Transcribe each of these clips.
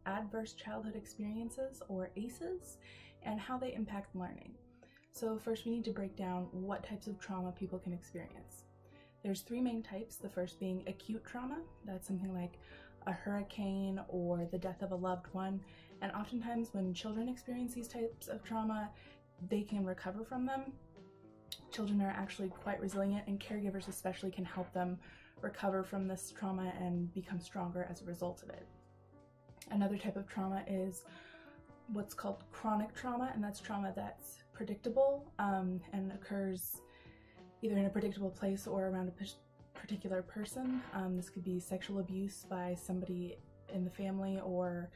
adverse childhood experiences, or ACEs, and how they impact learning. So first we need to break down what types of trauma people can experience. There's three main types, the first being acute trauma. That's something like a hurricane or the death of a loved one, and oftentimes when children experience these types of trauma, they can recover from them. Children are actually quite resilient, and caregivers especially can help them recover from this trauma and become stronger as a result of it. Another type of trauma is what's called chronic trauma, and that's trauma that's predictable and occurs either in a predictable place or around a particular person. This could be sexual abuse by somebody in the family or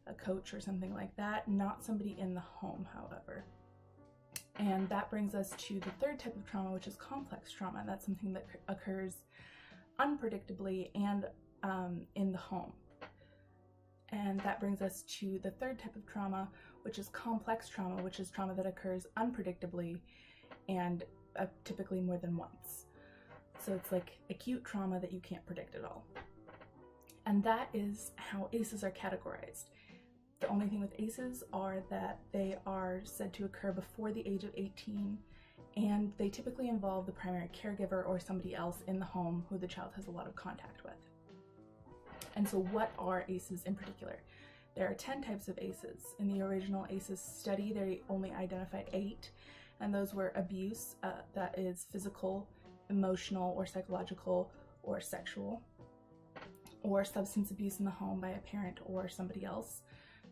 a coach or something like that, not somebody in the home, however. And that brings us to the third type of trauma, which is complex trauma. That's something that occurs unpredictably and in the home. And that brings us to the third type of trauma, which is complex trauma, which is trauma that occurs unpredictably and typically more than once. So it's like acute trauma that you can't predict at all. And that is how ACEs are categorized. The only thing with ACEs are that they are said to occur before the age of 18, and they typically involve the primary caregiver or somebody else in the home who the child has a lot of contact with. And so what are ACEs in particular? There are 10 types of ACEs. In the original ACEs study, they only identified 8, and those were abuse, that is physical, emotional, or psychological, or sexual, or substance abuse in the home by a parent or somebody else,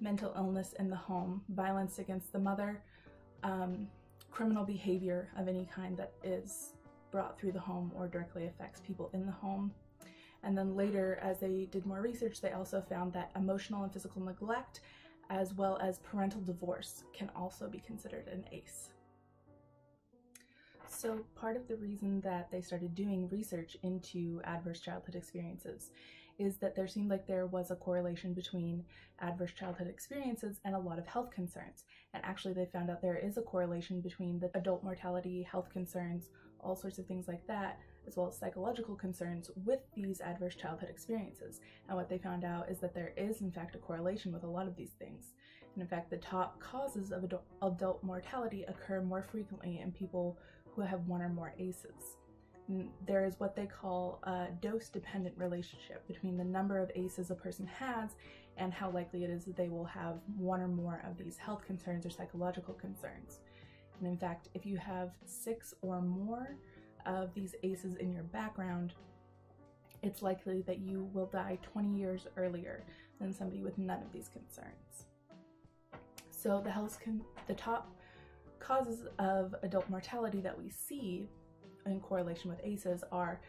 mental illness in the home, violence against the mother, criminal behavior of any kind that is brought through the home or directly affects people in the home. And then later, as they did more research, they also found that emotional and physical neglect, as well as parental divorce, can also be considered an ACE. So part of the reason that they started doing research into adverse childhood experiences is that there seemed like there was a correlation between adverse childhood experiences and a lot of health concerns. And actually they found out there is a correlation between the adult mortality, health concerns, all sorts of things like that, as well as psychological concerns with these adverse childhood experiences. And what they found out is that there is in fact a correlation with a lot of these things. And in fact, the top causes of adult mortality occur more frequently in people who have one or more ACEs. There is what they call a dose-dependent relationship between the number of ACEs a person has and how likely it is that they will have one or more of these health concerns or psychological concerns. And in fact, if you have 6 or more of these ACEs in your background, it's likely that you will die 20 years earlier than somebody with none of these concerns. So the top causes of adult mortality that we see in correlation with ACEs are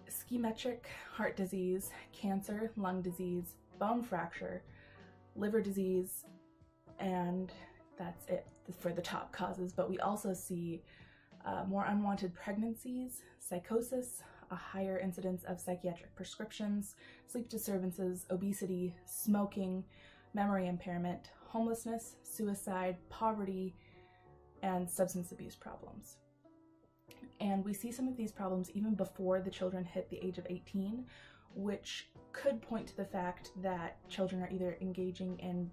ischemic heart disease, cancer, lung disease, bone fracture, liver disease, and that's it for the top causes. But we also see more unwanted pregnancies, psychosis, a higher incidence of psychiatric prescriptions, sleep disturbances, obesity, smoking, memory impairment, homelessness, suicide, poverty, and substance abuse problems. And we see some of these problems even before the children hit the age of 18, which could point to the fact that children are either engaging in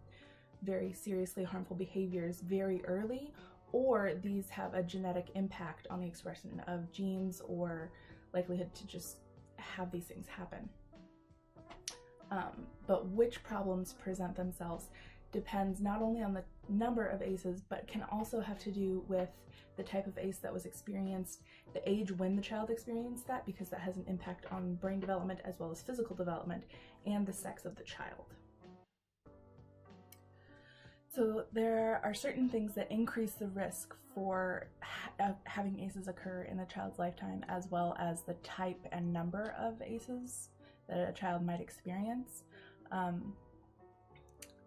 very seriously harmful behaviors very early, or these have a genetic impact on the expression of genes or likelihood to just have these things happen. But which problems present themselves depends not only on the number of ACEs, but can also have to do with the type of ACE that was experienced, the age when the child experienced that, because that has an impact on brain development as well as physical development, and the sex of the child. So there are certain things that increase the risk for having ACEs occur in a child's lifetime, as well as the type and number of ACEs that a child might experience.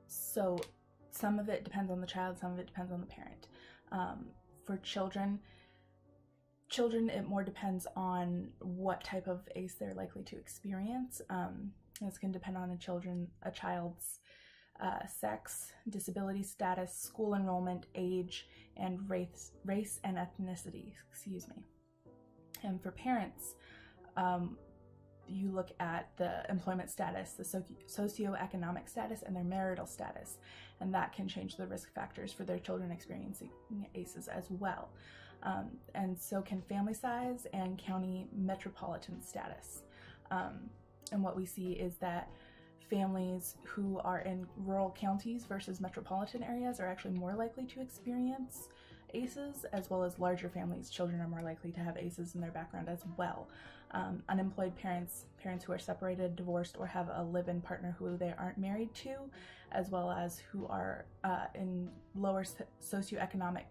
So some of it depends on the child, some of it depends on the parent. For children, it more depends on what type of ACE they're likely to experience. This can depend on a child's sex, disability status, school enrollment, age, and race and ethnicity, excuse me. And for parents, you look at the employment status, the socioeconomic status, and their marital status, and that can change the risk factors for their children experiencing ACEs as well. And so can family size and county metropolitan status. And what we see is that families who are in rural counties versus metropolitan areas are actually more likely to experience ACEs, as well as larger families. Children are more likely to have ACEs in their background as well. Unemployed parents, parents who are separated, divorced, or have a live-in partner who they aren't married to, as well as who are in lower socioeconomic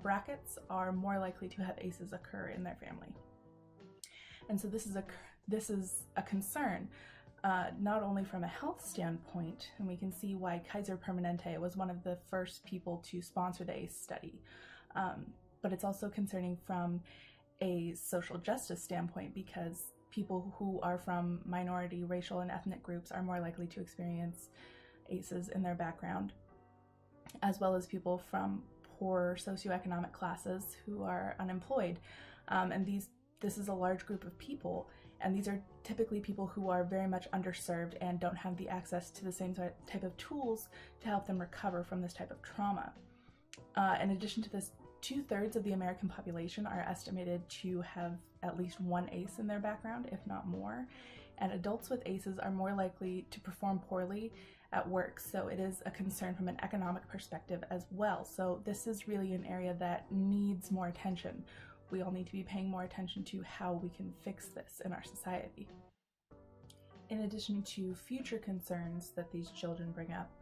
brackets, are more likely to have ACEs occur in their family. And so this is a concern, not only from a health standpoint, and we can see why Kaiser Permanente was one of the first people to sponsor the ACE study, but it's also concerning from a social justice standpoint, because people who are from minority, racial, and ethnic groups are more likely to experience ACEs in their background, as well as people from poor socioeconomic classes who are unemployed. And this is a large group of people, and these are typically people who are very much underserved and don't have the access to the same type of tools to help them recover from this type of trauma. In addition to this, 2/3 of the American population are estimated to have at least one ACE in their background, if not more. And adults with ACEs are more likely to perform poorly at work, so it is a concern from an economic perspective as well. So this is really an area that needs more attention. We all need to be paying more attention to how we can fix this in our society. In addition to future concerns that these children bring up,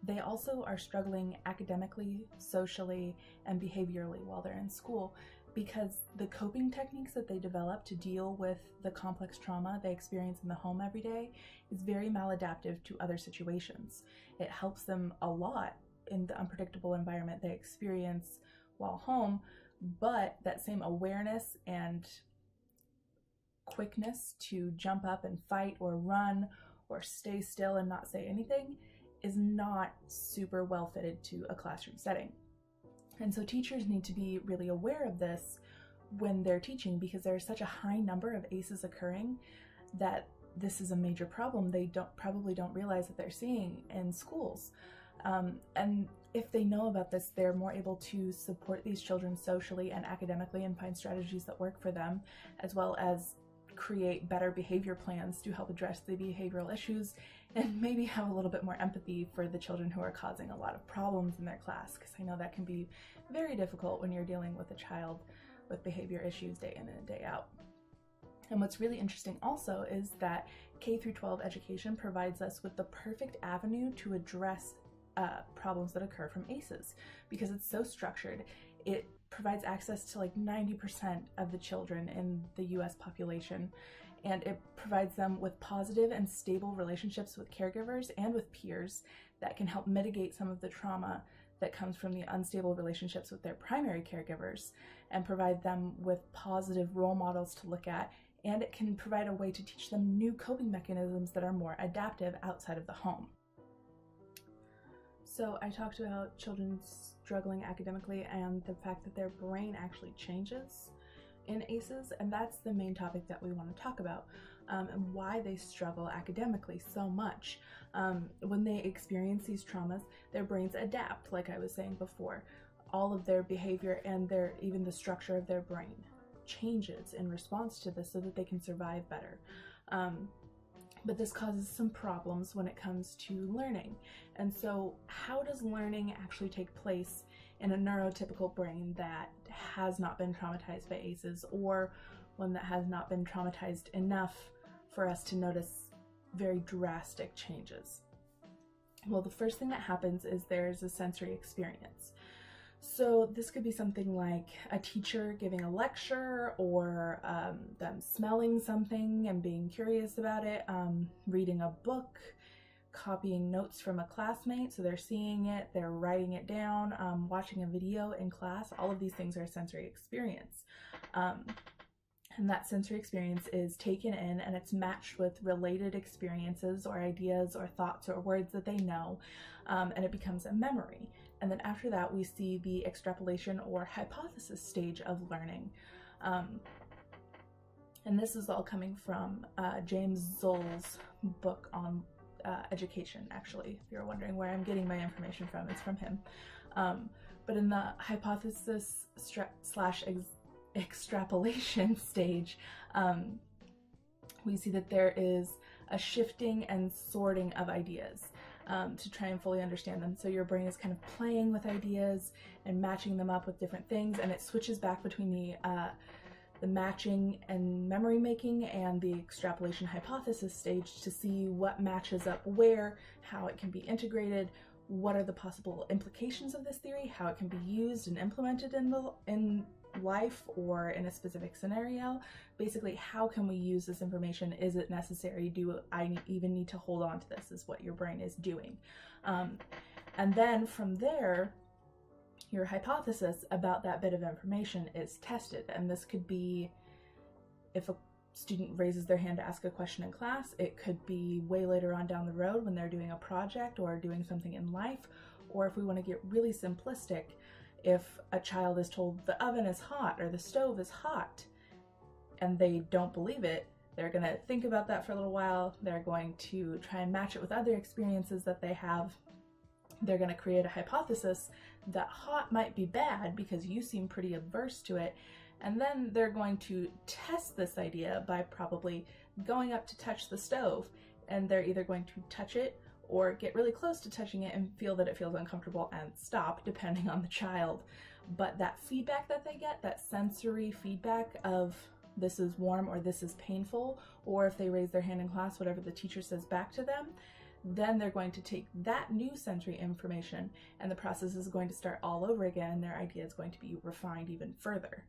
they also are struggling academically, socially, and behaviorally while they're in school, because the coping techniques that they develop to deal with the complex trauma they experience in the home every day is very maladaptive to other situations. It helps them a lot in the unpredictable environment they experience while home, but that same awareness and quickness to jump up and fight or run or stay still and not say anything is not super well fitted to a classroom setting. And so teachers need to be really aware of this when they're teaching, because there's such a high number of ACEs occurring that this is a major problem they probably don't realize that they're seeing in schools. And if they know about this, they're more able to support these children socially and academically and find strategies that work for them, as well as create better behavior plans to help address the behavioral issues, and maybe have a little bit more empathy for the children who are causing a lot of problems in their class, because I know that can be very difficult when you're dealing with a child with behavior issues day in and day out. And what's really interesting also is that K-12 education provides us with the perfect avenue to address problems that occur from ACEs, because it's so structured. It provides access to like 90% of the children in the US population, and it provides them with positive and stable relationships with caregivers and with peers that can help mitigate some of the trauma that comes from the unstable relationships with their primary caregivers, and provide them with positive role models to look at, and it can provide a way to teach them new coping mechanisms that are more adaptive outside of the home. So I talked about children struggling academically and the fact that their brain actually changes in ACEs, and that's the main topic that we want to talk about, and why they struggle academically so much. When they experience these traumas, their brains adapt, like I was saying before. All of their behavior and even the structure of their brain changes in response to this so that they can survive better. But this causes some problems when it comes to learning. And so how does learning actually take place in a neurotypical brain that has not been traumatized by ACEs, or one that has not been traumatized enough for us to notice very drastic changes? Well, the first thing that happens is there's a sensory experience. So this could be something like a teacher giving a lecture, or them smelling something and being curious about it, reading a book, copying notes from a classmate, so they're seeing it, they're writing it down, watching a video in class. All of these things are a sensory experience. And that sensory experience is taken in and it's matched with related experiences or ideas or thoughts or words that they know, and it becomes a memory. And then after that, we see the extrapolation or hypothesis stage of learning. And this is all coming from James Zull's book on education, actually. If you're wondering where I'm getting my information from, it's from him. But in the hypothesis slash extrapolation stage, we see that there is a shifting and sorting of ideas to try and fully understand them. So your brain is kind of playing with ideas and matching them up with different things, and it switches back between the matching and memory making and the extrapolation hypothesis stage to see what matches up where, how it can be integrated, what are the possible implications of this theory, how it can be used and implemented in life or in a specific scenario. Basically, how can we use this information? Is it necessary? Do I even need to hold on to this? Is what your brain is doing. And then from there, your hypothesis about that bit of information is tested. And this could be if a student raises their hand to ask a question in class. It could be way later on down the road when they're doing a project or doing something in life. Or if we want to get really simplistic, if a child is told the oven is hot or the stove is hot and they don't believe it, they're going to think about that for a little while. They're going to try and match it with other experiences that they have. They're going to create a hypothesis that hot might be bad because you seem pretty averse to it. And then they're going to test this idea by probably going up to touch the stove. And they're either going to touch it or get really close to touching it and feel that it feels uncomfortable and stop, depending on the child. But that feedback that they get, that sensory feedback of this is warm or this is painful, or if they raise their hand in class, whatever the teacher says back to them, then they're going to take that new sensory information and the process is going to start all over again and their idea is going to be refined even further.